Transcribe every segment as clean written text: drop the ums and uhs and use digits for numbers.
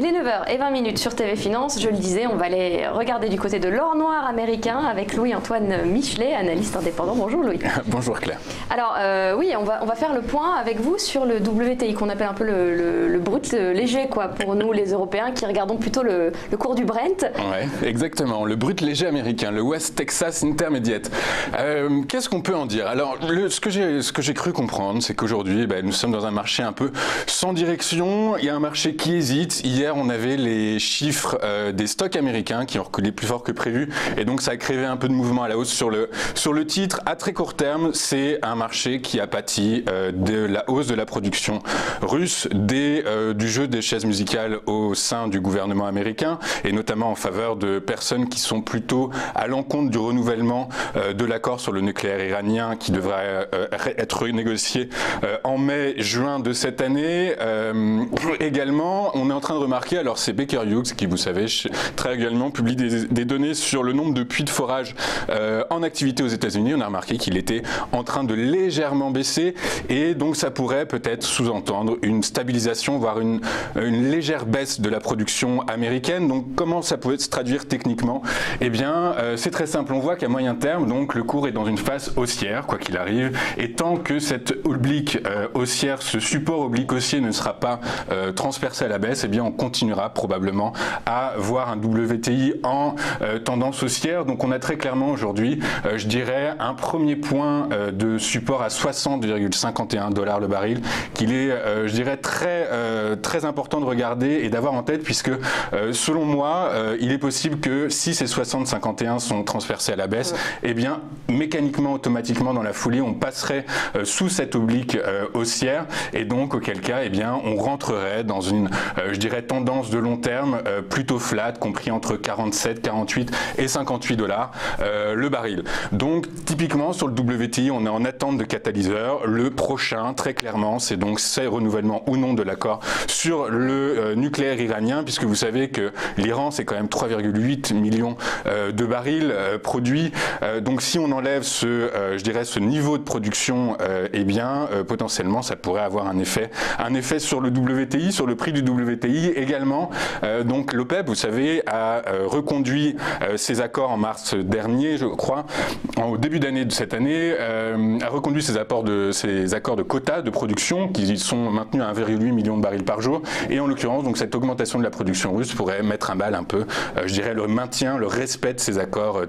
Il est 9h20 sur TV Finance. Je le disais, on va aller regarder du côté de l'or noir américain avec Louis-Antoine Michelet, analyste indépendant. Bonjour Louis. Bonjour Claire. Alors oui, on va faire le point avec vous sur le WTI qu'on appelle un peu le brut léger quoi, pour nous les Européens qui regardons plutôt le cours du Brent. Ouais, exactement, le brut léger américain, le West Texas Intermediate. Qu'est-ce qu'on peut en dire? Alors ce que j'ai cru comprendre, c'est qu'aujourd'hui nous sommes dans un marché un peu sans direction. Il y a un marché qui hésite. Hier, on avait les chiffres des stocks américains qui ont reculé plus fort que prévu, et donc ça a créé un peu de mouvement à la hausse sur le titre. À très court terme, c'est un marché qui a pâti de la hausse de la production russe, du jeu des chaises musicales au sein du gouvernement américain, et notamment en faveur de personnes qui sont plutôt à l'encontre du renouvellement de l'accord sur le nucléaire iranien qui devrait être négocié en mai-juin de cette année. Également, on est en train de remarquer, alors c'est Baker Hughes qui, vous savez, très régulièrement publie des données sur le nombre de puits de forage en activité aux États-Unis. On a remarqué qu'il était en train de légèrement baisser, et donc ça pourrait peut-être sous-entendre une stabilisation, voire une légère baisse de la production américaine. Donc comment ça peut se traduire techniquement? Eh bien, c'est très simple. On voit qu'à moyen terme, donc le cours est dans une phase haussière, quoi qu'il arrive, et tant que cette oblique haussière, ce support oblique haussier ne sera pas transpercé à la baisse, eh bien on continuera probablement à voir un WTI en tendance haussière. Donc on a très clairement aujourd'hui, je dirais, un premier point de support à 60,51 $ le baril, qu'il est, je dirais, très important de regarder et d'avoir en tête, puisque selon moi, il est possible que si ces 60,51 sont transpercés à la baisse, eh bien mécaniquement, automatiquement, dans la foulée, on passerait sous cette oblique haussière, et donc auquel cas, eh bien, on rentrerait dans une, je dirais, tendance de long terme plutôt flat, compris entre 47, 48 et 58 $ le baril. Donc typiquement sur le WTI, on est en attente de catalyseur. Le prochain, très clairement, c'est donc ces renouvellements ou non de l'accord sur le nucléaire iranien, puisque vous savez que l'Iran, c'est quand même 3,8 millions de barils produits. Donc si on enlève je dirais, ce niveau de production, eh bien potentiellement ça pourrait avoir un effet sur le WTI, sur le prix du WTI également. Donc l'OPEP, vous savez, a reconduit ses accords en mars dernier, je crois, au début d'année de cette année, a reconduit ses accords de quotas de production qui sont maintenus à 1,8 million de barils par jour, et en l'occurrence, donc cette augmentation de la production russe pourrait mettre un bal un peu, je dirais, le maintien, le respect de ces accords.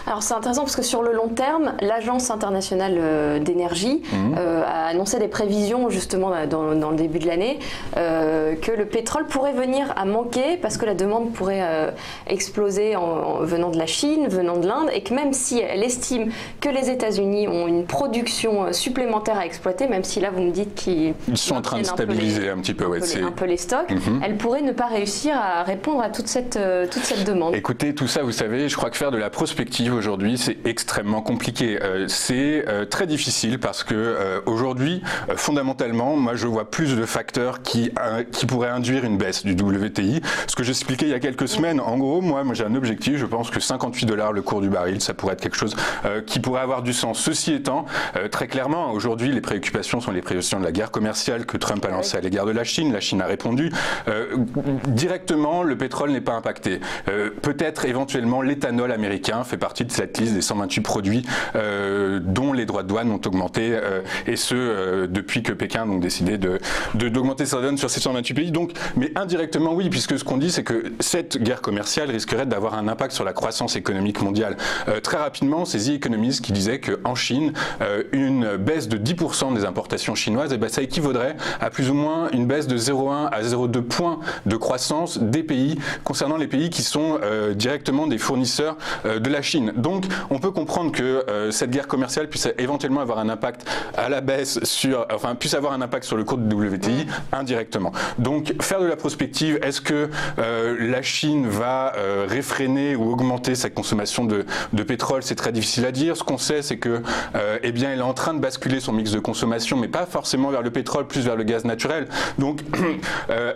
Alors c'est intéressant parce que sur le long terme, l'Agence internationale d'énergie a annoncé des prévisions justement dans le début de l'année que le pétrole pourrait venir à manquer parce que la demande pourrait exploser en venant de la Chine, venant de l'Inde, et que même si elle estime que les États-Unis ont une production supplémentaire à exploiter, même si là vous me dites qu'ils sont en train de stabiliser un petit peu, un peu les stocks, elle pourrait ne pas réussir à répondre à toute cette demande. Écoutez, tout ça, vous savez, je crois que faire de la prospective aujourd'hui, c'est extrêmement compliqué. C'est très difficile parce que aujourd'hui, fondamentalement, moi je vois plus de facteurs qui pourraient induire une baisse du WTI. Ce que j'expliquais il y a quelques semaines, en gros, moi j'ai un objectif, je pense que 58 $ le cours du baril, ça pourrait être quelque chose qui pourrait avoir du sens. Ceci étant, très clairement, aujourd'hui, les préoccupations sont les préoccupations de la guerre commerciale que Trump a lancée à l'égard de la Chine. La Chine a répondu. Directement, le pétrole n'est pas impacté. Peut-être éventuellement l'éthanol américain fait partie de cette liste des 128 produits dont les droits de douane ont augmenté, et ce depuis que Pékin a donc décidé d'augmenter sa donne sur ces 128 pays. Donc, mais indirectement oui, puisque ce qu'on dit, c'est que cette guerre commerciale risquerait d'avoir un impact sur la croissance économique mondiale. Très rapidement, c'est The Economist qui disait qu'en Chine, une baisse de 10% des importations chinoises, eh ben, ça équivaudrait à plus ou moins une baisse de 0,1 à 0,2 points de croissance des pays, concernant les pays qui sont directement des fournisseurs de la Chine. Donc on peut comprendre que cette guerre commerciale puisse éventuellement avoir un impact à la baisse puisse avoir un impact sur le cours du WTI indirectement. Donc faire de la prospective, est-ce que la Chine va réfréner ou augmenter sa consommation de pétrole? C'est très difficile à dire. Ce qu'on sait, c'est que eh bien, elle est en train de basculer son mix de consommation, mais pas forcément vers le pétrole, plus vers le gaz naturel, donc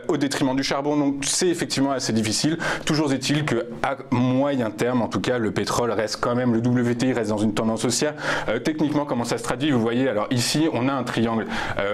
au détriment du charbon. Donc c'est effectivement assez difficile. Toujours est-il qu'à moyen terme, en tout cas, le pétrole reste quand même, le WTI reste dans une tendance haussière. Techniquement, comment ça se traduit? Vous voyez, alors ici, on a un triangle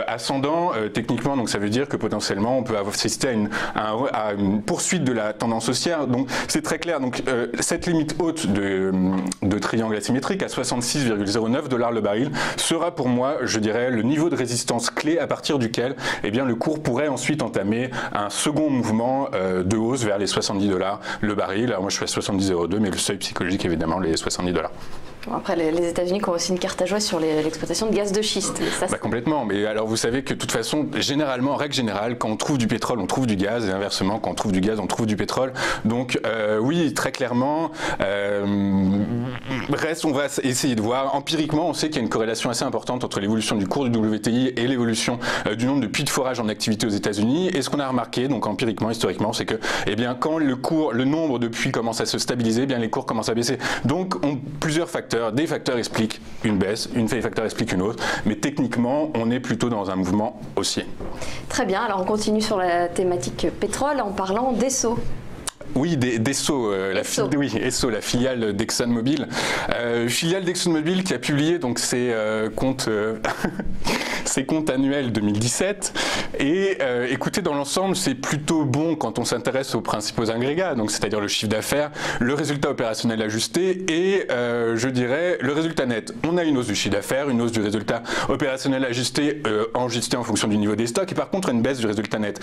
ascendant, techniquement, donc ça veut dire que potentiellement, on peut assister à à une poursuite de la tendance haussière. Donc c'est très clair. Donc cette limite haute de triangle asymétrique à 66,09 $ le baril sera pour moi, je dirais, le niveau de résistance clé à partir duquel eh bien, le cours pourrait ensuite entamer un second mouvement de hausse vers les 70 $ le baril. Alors moi je suis à 70,02, mais le seuil psychologique évidemment les 70 $. Après, les États-Unis ont aussi une carte à jouer sur l'exploitation de gaz de schiste. Ça, complètement. Mais alors, vous savez que de toute façon, généralement, en règle générale, quand on trouve du pétrole, on trouve du gaz, et inversement, quand on trouve du gaz, on trouve du pétrole. Donc, oui, très clairement, on va essayer de voir. Empiriquement, on sait qu'il y a une corrélation assez importante entre l'évolution du cours du WTI et l'évolution du nombre de puits de forage en activité aux États-Unis. Et ce qu'on a remarqué, donc empiriquement, historiquement, c'est que, eh bien, quand le nombre de puits commence à se stabiliser, eh bien, les cours commencent à baisser. Donc, plusieurs facteurs. Des facteurs expliquent une baisse, des facteurs expliquent une autre, mais techniquement, on est plutôt dans un mouvement haussier. Très bien, alors on continue sur la thématique pétrole en parlant d'Esso. Oui, d'Esso, la filiale d'ExxonMobil. Filiale d'ExxonMobil qui a publié donc ses comptes annuels 2017. Et écoutez, dans l'ensemble, c'est plutôt bon quand on s'intéresse aux principaux agrégats, donc c'est-à-dire le chiffre d'affaires, le résultat opérationnel ajusté et je dirais le résultat net. On a une hausse du chiffre d'affaires, une hausse du résultat opérationnel ajusté en fonction du niveau des stocks et par contre une baisse du résultat net.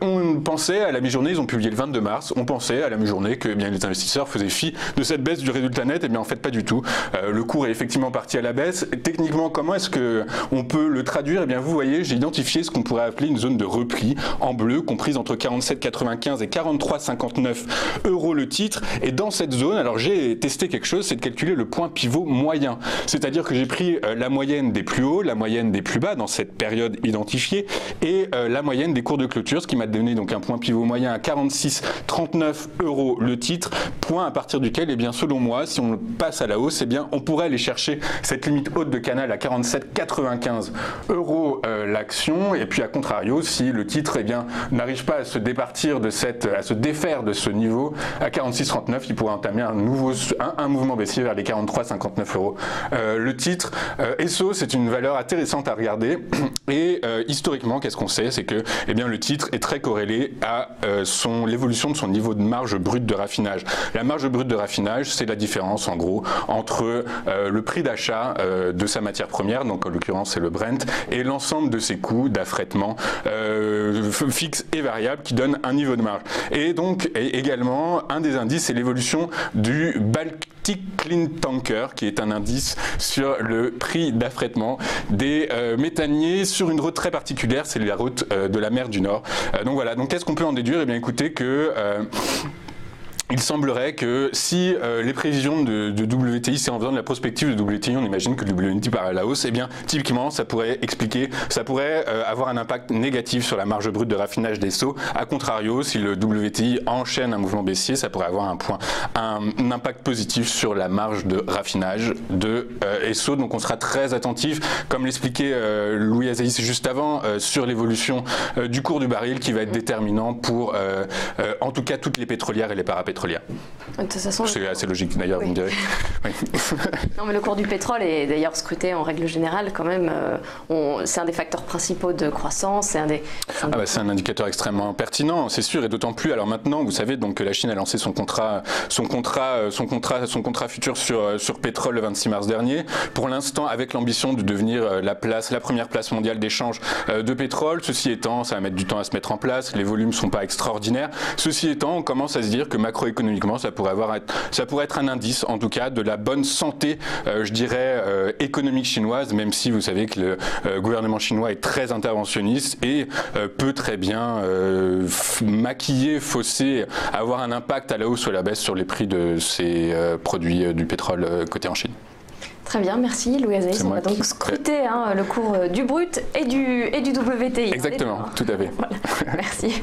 On pensait à la mi-journée, ils ont publié le 22 mars, on pensait à la mi-journée que eh bien, les investisseurs faisaient fi de cette baisse du résultat net, et bien en fait pas du tout. Le cours est effectivement parti à la baisse. Techniquement, comment est-ce qu'on peut le traduire? Eh bien vous voyez, j'ai identifié ce qu'on pourrait appeler une zone de repli en bleu, comprise entre 47,95 et 43,59 € le titre. Et dans cette zone, alors j'ai testé quelque chose, c'est de calculer le point pivot moyen. C'est-à-dire que j'ai pris la moyenne des plus hauts, la moyenne des plus bas dans cette période identifiée, et la moyenne des cours de clôture, ce qui m'a donné donc un point pivot moyen à 46,39 € le titre, point à partir duquel, eh bien, selon moi, si on passe à la hausse, eh bien, on pourrait aller chercher cette limite haute de canal à 47,95 € l'action, et puis à contrario, si le titre, eh bien, n'arrive pas à se départir de à se défaire de ce niveau à 46,39, il pourrait entamer un mouvement baissier vers les 43,59 € le titre. Esso, c'est une valeur intéressante à regarder, et historiquement, qu'est-ce qu'on sait? C'est que, eh bien, le titre est très corrélé à l'évolution de son niveau de marge brute de raffinage. La marge brute de raffinage, c'est la différence en gros entre le prix d'achat de sa matière première, donc en l'occurrence c'est le Brent, et l'ensemble de ses coûts d'affrètement fixes et variables qui donnent un niveau de marge. Et donc également, un des indices, c'est l'évolution du Baltic Clean Tanker, qui est un indice sur le prix d'affrètement des méthaniers sur une route très particulière, c'est la route de la mer du Nord. Donc voilà, donc qu'est-ce qu'on peut en déduire? Eh bien écoutez que il semblerait que si les prévisions de WTI, c'est en faisant de la prospective de WTI, on imagine que le WTI part à la hausse, eh bien typiquement ça pourrait avoir un impact négatif sur la marge brute de raffinage d'Esso. A contrario, si le WTI enchaîne un mouvement baissier, ça pourrait avoir un impact positif sur la marge de raffinage de Esso. Donc on sera très attentif, comme l'expliquait Louis Azaïs juste avant, sur l'évolution du cours du baril qui va être déterminant pour en tout cas toutes les pétrolières et les parapétrolières. De toute façon, c'est assez logique d'ailleurs, oui. Vous me direz. Oui. Non, mais le cours du pétrole est d'ailleurs scruté en règle générale quand même. C'est un des facteurs principaux de croissance. C'est un indicateur extrêmement pertinent, c'est sûr, et d'autant plus. Alors maintenant, vous savez donc que la Chine a lancé son contrat futur sur pétrole le 26 mars dernier. Pour l'instant, avec l'ambition de devenir la première place mondiale d'échange de pétrole. Ceci étant, ça va mettre du temps à se mettre en place. Les volumes sont pas extraordinaires. Ceci étant, on commence à se dire que macroéconomiquement, ça pourrait être un indice, en tout cas, de la bonne santé, je dirais, économique chinoise, même si vous savez que le gouvernement chinois est très interventionniste et peut très bien maquiller, fausser, avoir un impact à la hausse ou à la baisse sur les prix de ces produits du pétrole cotés en Chine. Très bien, merci Louis Azaïs. On va donc scruter le cours du brut et du WTI. Exactement, tout à fait. Voilà. Merci.